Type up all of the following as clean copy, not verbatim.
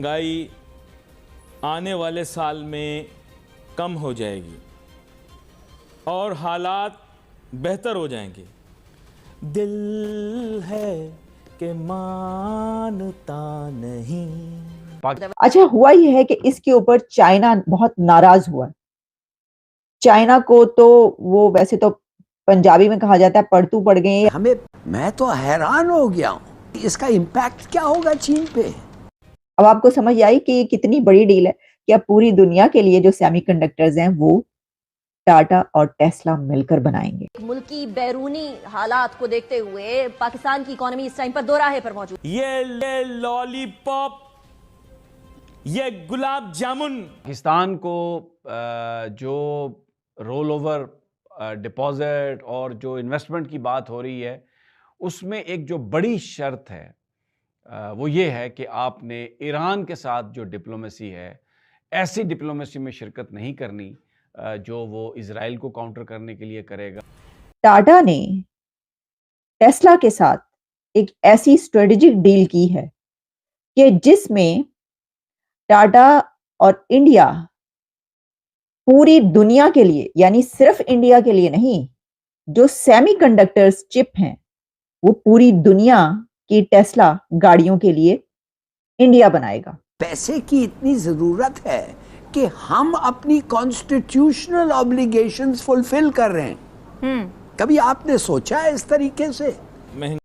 महंगाई आने वाले साल में कम हो जाएगी और हालात बेहतर हो जाएंगे। दिल है कि मानता नहीं। अच्छा, हुआ यह है कि इसके ऊपर चाइना बहुत नाराज हुआ। चाइना को तो वो वैसे तो पंजाबी में कहा जाता है पड़तू पड़ गए। मैं तो हैरान हो गया हूं, इसका इम्पैक्ट क्या होगा चीन पे। अब आपको समझ आई कि ये कितनी बड़ी डील है कि अब पूरी दुनिया के लिए जो सेमीकंडक्टर्स हैं वो टाटा और टेस्ला मिलकर बनाएंगे। मुल्की बैरूनी हालात को देखते हुए पाकिस्तान की इकोनॉमी इस टाइम पर दोराहे पर मौजूद। ये लॉलीपॉप, ये गुलाब जामुन। पाकिस्तान को जो रोल ओवर डिपॉजिट और जो इन्वेस्टमेंट की बात हो रही है, उसमें एक जो बड़ी शर्त है वो ये है कि आपने ईरान के साथ जो डिप्लोमेसी है, ऐसी डिप्लोमेसी में शिरकत नहीं करनी जो वो इजराइल को काउंटर करने के लिए करेगा। टाटा ने टेस्ला के साथ एक ऐसी स्ट्रेटेजिक डील की है कि जिसमें टाटा और इंडिया पूरी दुनिया के लिए, यानी सिर्फ इंडिया के लिए नहीं, जो सेमीकंडक्टर्स चिप हैं वो पूरी दुनिया की टेस्ला गाड़ियों के लिए इंडिया बनाएगा। पैसे की इतनी जरूरत है कि हम अपनी कॉन्स्टिट्यूशनल ऑब्लिगेशंस फुलफिल कर रहे हैं। कभी आपने सोचा है इस तरीके से?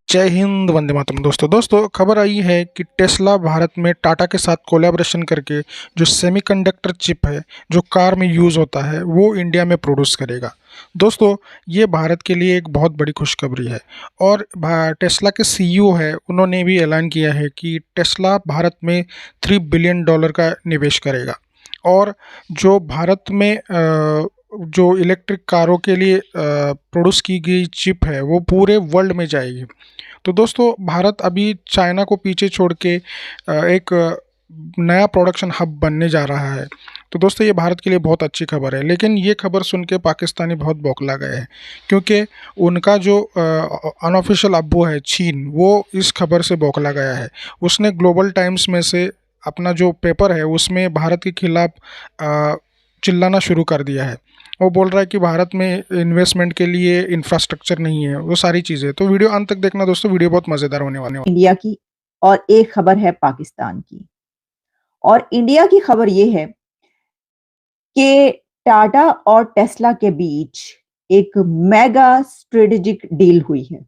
जय हिंद, वंदे मातरम। दोस्तों खबर आई है कि टेस्ला भारत में टाटा के साथ कोलैबोरेशन करके जो सेमीकंडक्टर चिप है जो कार में यूज़ होता है वो इंडिया में प्रोड्यूस करेगा। दोस्तों ये भारत के लिए एक बहुत बड़ी खुशखबरी है। और टेस्ला के सीईओ है, उन्होंने भी ऐलान किया है कि टेस्ला भारत में $3 बिलियन का निवेश करेगा और जो भारत में जो इलेक्ट्रिक कारों के लिए प्रोड्यूस की गई चिप है वो पूरे वर्ल्ड में जाएगी। तो दोस्तों भारत अभी चाइना को पीछे छोड़ के एक नया प्रोडक्शन हब बनने जा रहा है। तो दोस्तों ये भारत के लिए बहुत अच्छी खबर है, लेकिन ये खबर सुन के पाकिस्तानी बहुत बौखला गए हैं क्योंकि उनका जो अनऑफिशियल अब्बू है चीन, वो इस खबर से बौखला गया है। उसने ग्लोबल टाइम्स में से अपना जो पेपर है उसमें भारत के खिलाफ चिल्लाना शुरू कर दिया है। वो बोल रहा है कि भारत में इन्वेस्टमेंट के लिए इंफ्रास्ट्रक्चर नहीं है, वो सारी चीज़ें। तो वीडियो अंत तक देखना दोस्तों, वीडियो बहुत मज़ेदार होने वाली है। इंडिया की और एक खबर है पाकिस्तान की। और इंडिया की खबर ये है कि टाटा और टेस्ला के बीच एक मेगा स्ट्रेटेजिक डील हुई है।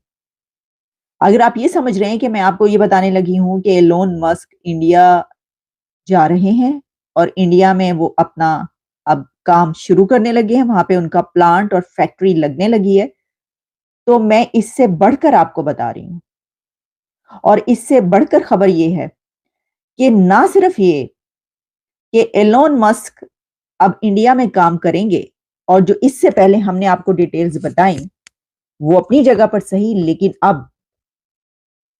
अगर आप ये समझ रहे हैं कि मैं आपको ये बताने लगी हूं कि एलोन मस्क इंडिया जा रहे हैं और इंडिया में वो अपना अब काम शुरू करने लगे हैं, वहां पे उनका प्लांट और फैक्ट्री लगने लगी है, तो मैं इससे बढ़कर आपको बता रही हूं। और इससे बढ़कर खबर ये है कि ना सिर्फ ये कि एलोन मस्क अब इंडिया में काम करेंगे, और जो इससे पहले हमने आपको डिटेल्स बताई वो अपनी जगह पर सही, लेकिन अब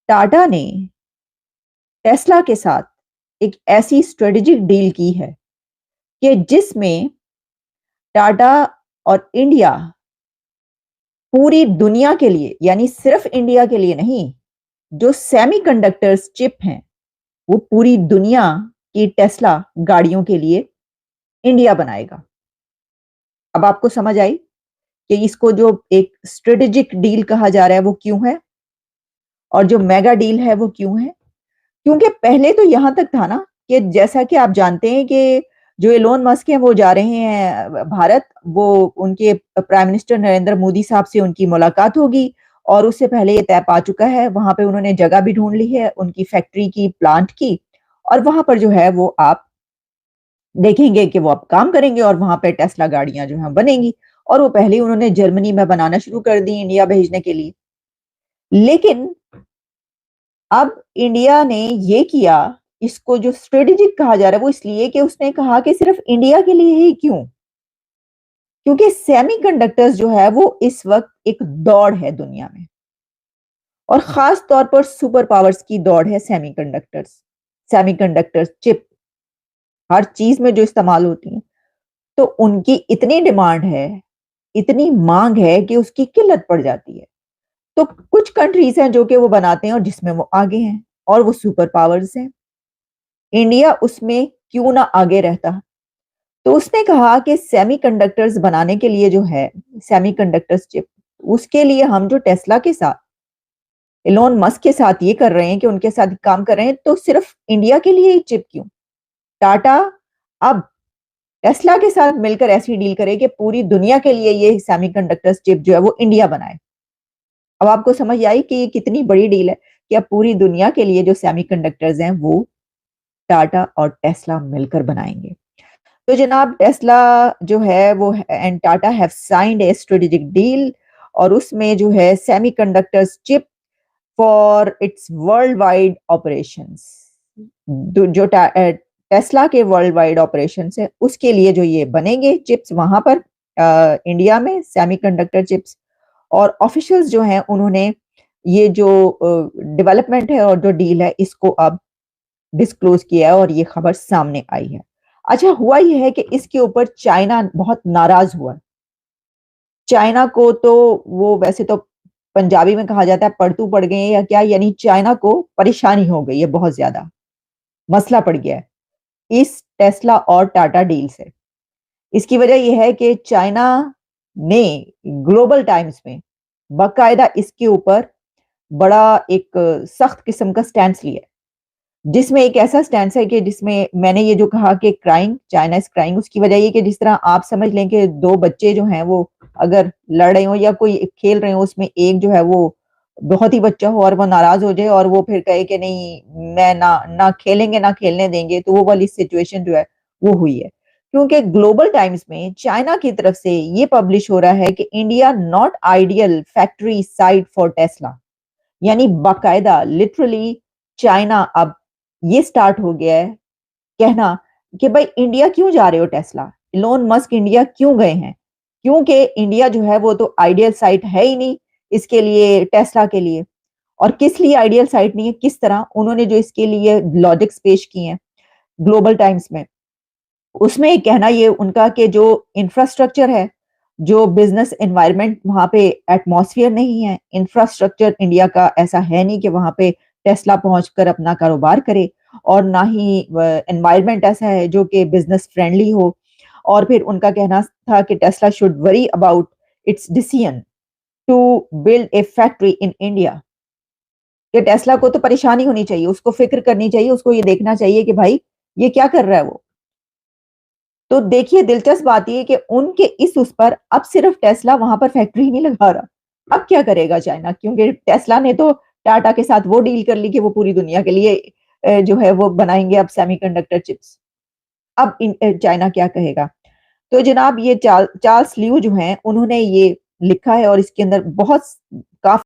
टाटा ने टेस्ला के साथ एक ऐसी स्ट्रेटेजिक डील की है कि जिसमें टाटा और इंडिया पूरी दुनिया के लिए, यानी सिर्फ इंडिया के लिए नहीं, जो सेमीकंडक्टर्स चिप हैं वो पूरी दुनिया की टेस्ला गाड़ियों के लिए इंडिया बनाएगा। अब आपको समझ आई कि इसको जो एक स्ट्रेटेजिक डील कहा जा रहा है वो क्यों है और जो मेगा डील है वो क्यों है। क्योंकि पहले तो यहां तक था ना कि जैसा कि आप जानते हैं कि जो एलोन मस्क हैं वो जा रहे हैं भारत, वो उनके प्राइम मिनिस्टर नरेंद्र मोदी साहब से उनकी मुलाकात होगी और उससे पहले ये तय पा चुका है। वहां पे उन्होंने जगह भी ढूंढ ली है उनकी फैक्ट्री की, प्लांट की, और वहां पर जो है वो आप देखेंगे कि वो अब काम करेंगे और वहां पे टेस्ला गाड़ियां जो है बनेंगी। और वो पहले ही उन्होंने जर्मनी में बनाना शुरू कर दी इंडिया भेजने के लिए। लेकिन अब इंडिया ने ये किया, इसको जो स्ट्रेटेजिक कहा जा रहा है वो इसलिए कि उसने कहा कि सिर्फ इंडिया के लिए ही क्यों, क्योंकि सेमीकंडक्टर्स जो है वो इस वक्त एक दौड़ है दुनिया में, और खास तौर पर सुपर पावर्स की दौड़ है सेमीकंडक्टर्स चिप, हर चीज में जो इस्तेमाल होती है। तो उनकी इतनी डिमांड है, इतनी मांग है कि उसकी किल्लत पड़ जाती है। तो कुछ कंट्रीज हैं जो कि वो बनाते हैं और जिसमें वो आगे हैं, और वो सुपर पावर्स हैं। इंडिया उसमें क्यों ना आगे रहता। तो उसने कहा कि सेमीकंडक्टर्स बनाने के लिए जो है, सेमीकंडक्टर्स चिप, उसके लिए हम जो टेस्ला के साथ, इलोन मस्क के साथ ये कर रहे हैं कि उनके साथ काम कर रहे हैं, तो सिर्फ इंडिया के लिए ही चिप क्यों? टाटा अब टेस्ला के साथ मिलकर ऐसी डील करे कि पूरी दुनिया के लिए ये सेमीकंडक्टर्स चिप जो है वो इंडिया बनाए। अब आपको समझ आई कि ये कितनी बड़ी डील है कि अब पूरी दुनिया के लिए जो सेमीकंडक्टर्स हैं वो टाटा और टेस्ला मिलकर बनाएंगे। तो जनाब टेस्ला जो है वो and Tata have signed A strategic deal, और उसमें जो है semiconductors chip for its world wide operations, जो टेस्ला के वर्ल्ड वाइड ऑपरेशन है उसके लिए जो ये बनेंगे चिप्स वहां पर इंडिया में सेमीकंडक्टर चिप्स। और ऑफिशियल्स जो हैं उन्होंने ये जो डेवलपमेंट है और जो डील है इसको अब डिस्क्लोज किया है और ये खबर सामने आई है। अच्छा, हुआ ये है कि इसके ऊपर चाइना बहुत नाराज हुआ। चाइना को तो वो वैसे तो पंजाबी में कहा जाता है पड़तू पड़ गए या क्या, यानी चाइना को परेशानी हो गई है, बहुत ज्यादा मसला पड़ गया है इस टेस्ला और टाटा डील से। इसकी वजह यह है कि चाइना ने ग्लोबल टाइम्स में बाकायदा इसके ऊपर बड़ा एक सख्त किस्म का स्टैंड लिया है, जिसमें एक ऐसा स्टैंड है कि जिसमें मैंने ये जो कहा कि क्राइंग, चाइना इज क्राइंग, उसकी वजह ये कि जिस तरह आप समझ लें कि दो बच्चे जो हैं वो अगर लड़ रहे हो या कोई खेल रहे हो, उसमें एक जो है वो बहुत ही बच्चा हो और वो नाराज हो जाए और वो फिर कहे कि नहीं मैं ना खेलेंगे ना खेलने देंगे, तो वो वाली सिचुएशन जो है वो हुई है। क्योंकि ग्लोबल टाइम्स में चाइना की तरफ से ये पब्लिश हो रहा है कि India not ideal factory site for Tesla, यानी बाकायदा लिटरली चाइना अब ये स्टार्ट हो गया है कहना कि भाई इंडिया क्यों जा रहे हो टेस्ला, इलोन मस्क इंडिया क्यों गए हैं, क्योंकि इंडिया जो है वो तो आइडियल साइट है ही नहीं इसके लिए, टेस्ला के लिए। और किस लिए आइडियल साइट नहीं है, किस तरह उन्होंने जो इसके लिए लॉजिक्स पेश किए हैं ग्लोबल टाइम्स में, उसमें एक कहना ये उनका कि जो इंफ्रास्ट्रक्चर है, जो बिजनेस एनवायरनमेंट वहां पे एटमॉस्फेयर नहीं है, इंफ्रास्ट्रक्चर इंडिया का ऐसा है नहीं कि वहां पे टेस्ला पहुंचकर अपना कारोबार करे, और ना ही एनवायरनमेंट ऐसा है जो कि बिजनेस फ्रेंडली हो। और फिर उनका कहना था कि Tesla should worry about its decision to build a factory in India, कि टेस्ला को तो परेशानी होनी चाहिए, उसको फिक्र करनी चाहिए, उसको ये देखना चाहिए कि भाई ये क्या कर रहा है वो। तो देखिए दिलचस्प बात ये कि उनके इस उस पर अब सिर्फ टेस्ला वहां पर फैक्ट्री नहीं लगा रहा, अब क्या करेगा चाइना, क्योंकि टेस्ला ने तो टाटा के साथ वो डील कर ली कि वो पूरी दुनिया के लिए जो है वो बनाएंगे अब सेमीकंडक्टर चिप्स। अब चाइना क्या कहेगा। तो जनाब ये चार्ल्स लियू जो हैं उन्होंने ये लिखा है और इसके अंदर बहुत